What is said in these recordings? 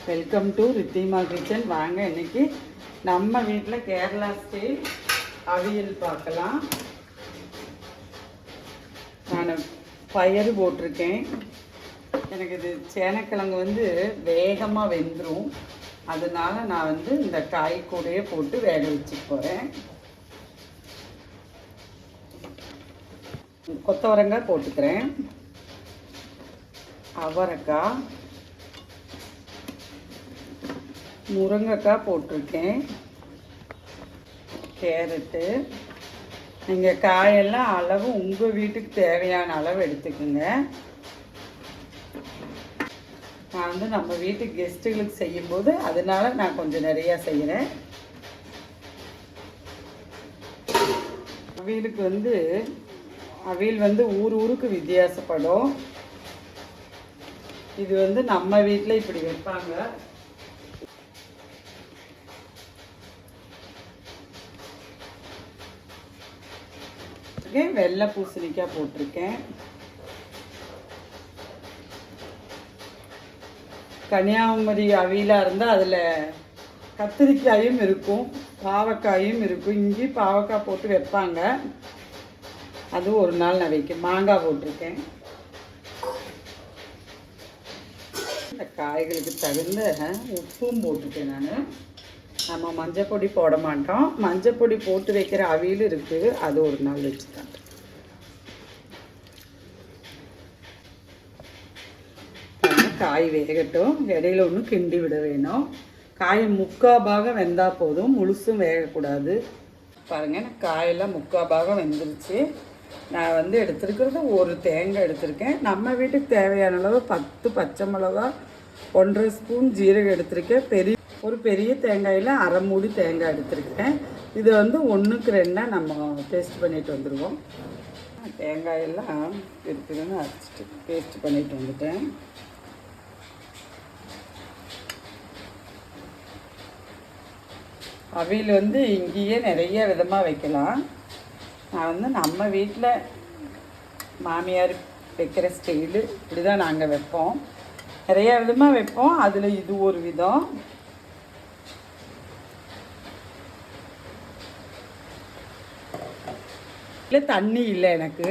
Welcome to Ridhima kitchen. வாங்க இன்னைக்கு நம்ம வீட்டில் கேரளா ஸ்டைல் அவியல் பார்க்கலாம். நான் பயறு போட்டிருக்கேன். எனக்கு இது சேனக்கிழங்கு வேகமாக வெந்துடும். அதனால நான் இந்த காய் கூடையே போட்டு வேக வச்சு போகிறேன். கொத்தவரங்காய் போட்டுக்கிறேன், அவரைக்காய், முருங்கைக்காய் போட்டிருக்கேன், கேரட்டு. நீங்கள் காயெல்லாம் அளவு உங்கள் வீட்டுக்கு தேவையான அளவு எடுத்துக்கோங்க. நான் நம்ம வீட்டுக்கு கெஸ்ட்டுகளுக்கு செய்யும்போது அதனால நான் கொஞ்சம் நிறையா செய்கிறேன். அவியலுக்கு அவியல் ஊர் ஊருக்கு வித்தியாசப்படும். இது நம்ம வீட்டில் இப்படி வைப்பாங்க. வெள்ளை பூசணிக்காய் போட்டிருக்கேன். கன்னியாகுமரி அவியலாக இருந்தால் அதில் கத்திரிக்காயும் இருக்கும், பாவக்காயும் இருக்கும். இங்கேயும் பாவக்காய் போட்டு வைப்பாங்க. அதுவும் ஒரு நாள் நான் வைக்க. மாங்காய் போட்டிருக்கேன். இந்த காய்களுக்கு தகுந்த உப்பும் போட்டிருக்கேன். நம்ம மஞ்சள் பொடி போட மாட்டோம். மஞ்சள் பொடி போட்டு வைக்கிற அவியல் இருக்குது, அது ஒரு நாள் வச்சுட்டாங்க. காய் வேகட்டும். இடையில ஒன்று கிண்டி விட வேணும். காயை 3/4 பாகம் வெந்தால் போதும், முழுசும் வேகக்கூடாது. பாருங்கள், காயெல்லாம் 3/4 பாகம் வெந்துருச்சு. நான் எடுத்துருக்கிறது ஒரு தேங்காய் எடுத்திருக்கேன். நம்ம வீட்டுக்கு தேவையான அளவு 10 பச்சை மிளகா, 1.5 ஸ்பூன் ஜீரகம் எடுத்திருக்கேன். ஒரு பெரிய தேங்காயில் 1/2 மூடி தேங்காய் எடுத்திருக்கேன். இது 1க்கு 2 நம்ம பேஸ்ட் பண்ணிட்டு வந்துடுவோம். தேங்காயெல்லாம் இருக்குதுன்னு அரைச்சிட்டு பேஸ்ட் பண்ணிட்டு வந்துட்டேன். அவியல் இங்கேயே நிறைய விதமாக வைக்கலாம். நான் நம்ம வீட்டில் மாமியார் வைக்கிற ஸ்டைலு இப்படி தான் நாங்கள் வைப்போம். நிறையா விதமாக வைப்போம். அதில் இது ஒரு விதம். இல்லை தண்ணி இல்லை, எனக்கு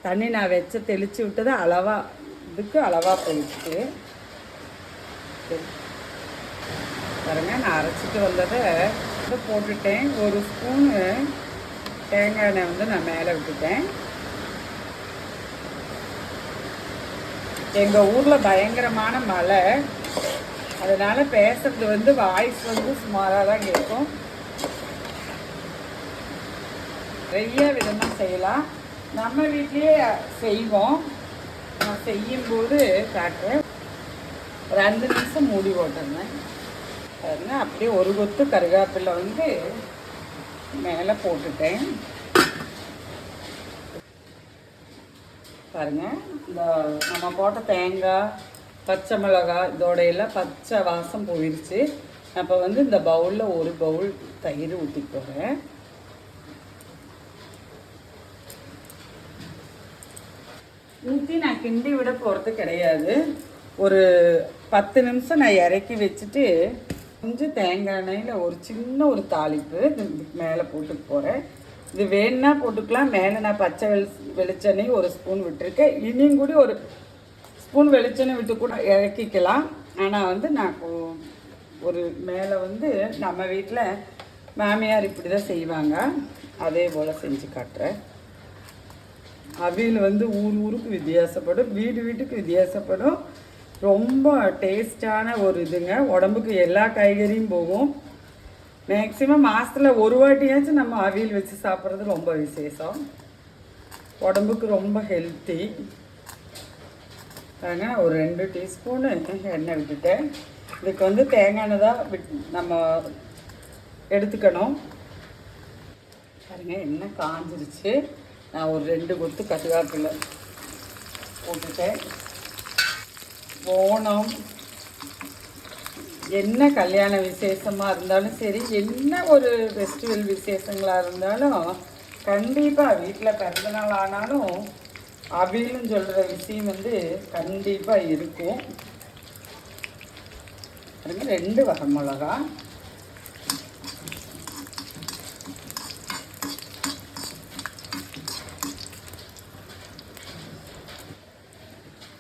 தண்ணி நான் தெளித்து விட்டது அளவாக போயிடுச்சு. பாருங்க, நான் அரைச்சிட்டு வந்ததை போட்டுட்டேன். ஒரு ஸ்பூனு தேங்காய் எண்ணெய் நான் மேலே விட்டுட்டேன். எங்கள் ஊரில் பயங்கரமான மழை, அதனால் பேசுறது வாய்ஸ் சுமாராக தான் கேட்கும். நிறைய விதமாக செய்யலாம். நம்ம வீட்லேயே செய்வோம். நான் செய்யும்போது காட்டுறேன். ஒரு 5 நிமிஷம் மூடி போட்டுருந்தேன். பாருங்க, அப்படியே ஒரு கொத்து கருவேப்பிலை மேலே போட்டுட்டேன். பாருங்க, இந்த நம்ம போட்ட தேங்காய், பச்சை மிளகாய் இதோடையெல்லாம் பச்சை வாசம் போயிடுச்சு. அப்போ இந்த பவுலில் ஒரு பவுல் தயிர் ஊற்றி போகிறேன். ஊற்றி நான் கிண்டி விட போகிறது கிடையாது. ஒரு 10 நிமிஷம் நான் இறக்கி வச்சுட்டு கொஞ்சம் தேங்காய் எண்ணெயில் ஒரு தாளிப்பு மேலே போட்டுட்டு போகிறேன். இது வேணுன்னா போட்டுக்கலாம். மேலே நான் பச்சை வெளிச்செண்ணெய் 1 ஸ்பூன் விட்டுருக்கேன். இனியும் கூட ஒரு ஸ்பூன் வெளிச்செண்ணெய் விட்டு கூட இறக்கிக்கலாம். ஆனால் நான் ஒரு மேலே நம்ம வீட்டில் மாமியார் இப்படி தான் செய்வாங்க, அதே போல் செஞ்சு காட்டுறேன். அவியல் ஊர் ஊருக்கு வித்தியாசப்படும், வீடு வீட்டுக்கு வித்தியாசப்படும். ரொம்ப டேஸ்டான ஒரு இதுங்க. உடம்புக்கு எல்லா காய்கறியும் போகும். மேக்ஸிமம் மாதத்தில் ஒரு வாட்டியாச்சும் நம்ம அவியல் வச்சு சாப்பிட்றது ரொம்ப விசேஷம். உடம்புக்கு ரொம்ப ஹெல்த்தி. பாருங்க, ஒரு 2 டீஸ்பூனு எண்ணெய் விட்டுட்டேன். இதுக்கு தேங்காய் எண்ணெய் தான் நம்ம எடுத்துக்கணும். பாருங்க, எண்ணெய் காஞ்சிருச்சு. நான் ஒரு 2 கொத்து கருவேப்பிலை போட்டுட்டேன். ஓணம், என்ன கல்யாண விசேஷமாக இருந்தாலும் சரி, என்ன ஒரு ஃபெஸ்டிவல் விசேஷங்களாக இருந்தாலும் கண்டிப்பாக வீட்டில் பிறந்தநாள் ஆனாலும் அவியல்னு சொல்கிற விஷயம் கண்டிப்பாக இருக்கும். பாருங்க 2 வரமிளகா,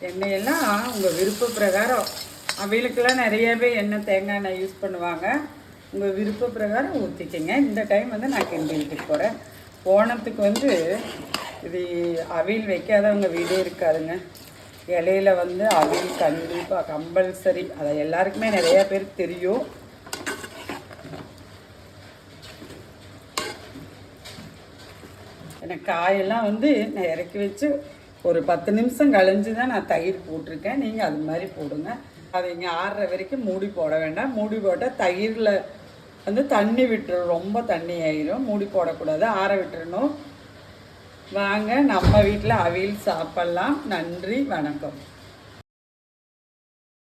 எண்ணெயெல்லாம் உங்கள் விருப்ப பிரகாரம். அவியலுக்கெல்லாம் நிறையவே எண்ணெய் தேங்காய் எண்ணெய் யூஸ் பண்ணுவாங்க. உங்கள் விருப்ப பிரகாரம் ஊற்றிக்கிங்க. இந்த டைம் வந்து நான் கிண்டி விட்டுட்டு போகிறேன். ஓணத்துக்கு வந்து இது அவியல் வைக்காதவங்க வீடே இருக்காதுங்க. இலையில வந்து அவியல் கண்டிப்பாக கம்பல்சரி. அதை எல்லாருக்குமே நிறையா பேருக்கு தெரியும். எனக்கு காயெல்லாம் வந்து நான் இறக்கி வச்சு ஒரு 10 நிமிஷம் கழிஞ்சு தான் நான் தயிர் போட்டிருக்கேன். நீங்கள் அது மாதிரி போடுங்க. அதை இங்கே ஆறுற வரைக்கும் மூடி போட வேண்டாம். மூடி போட்டால் தயிரில் வந்து தண்ணி விட்டுரும், ரொம்ப தண்ணி ஆயிரும். மூடி போடக்கூடாது, ஆற விட்டுறணும். வாங்க நம்ம வீட்டில் அவியல் சாப்பிட்லாம். நன்றி, வணக்கம்.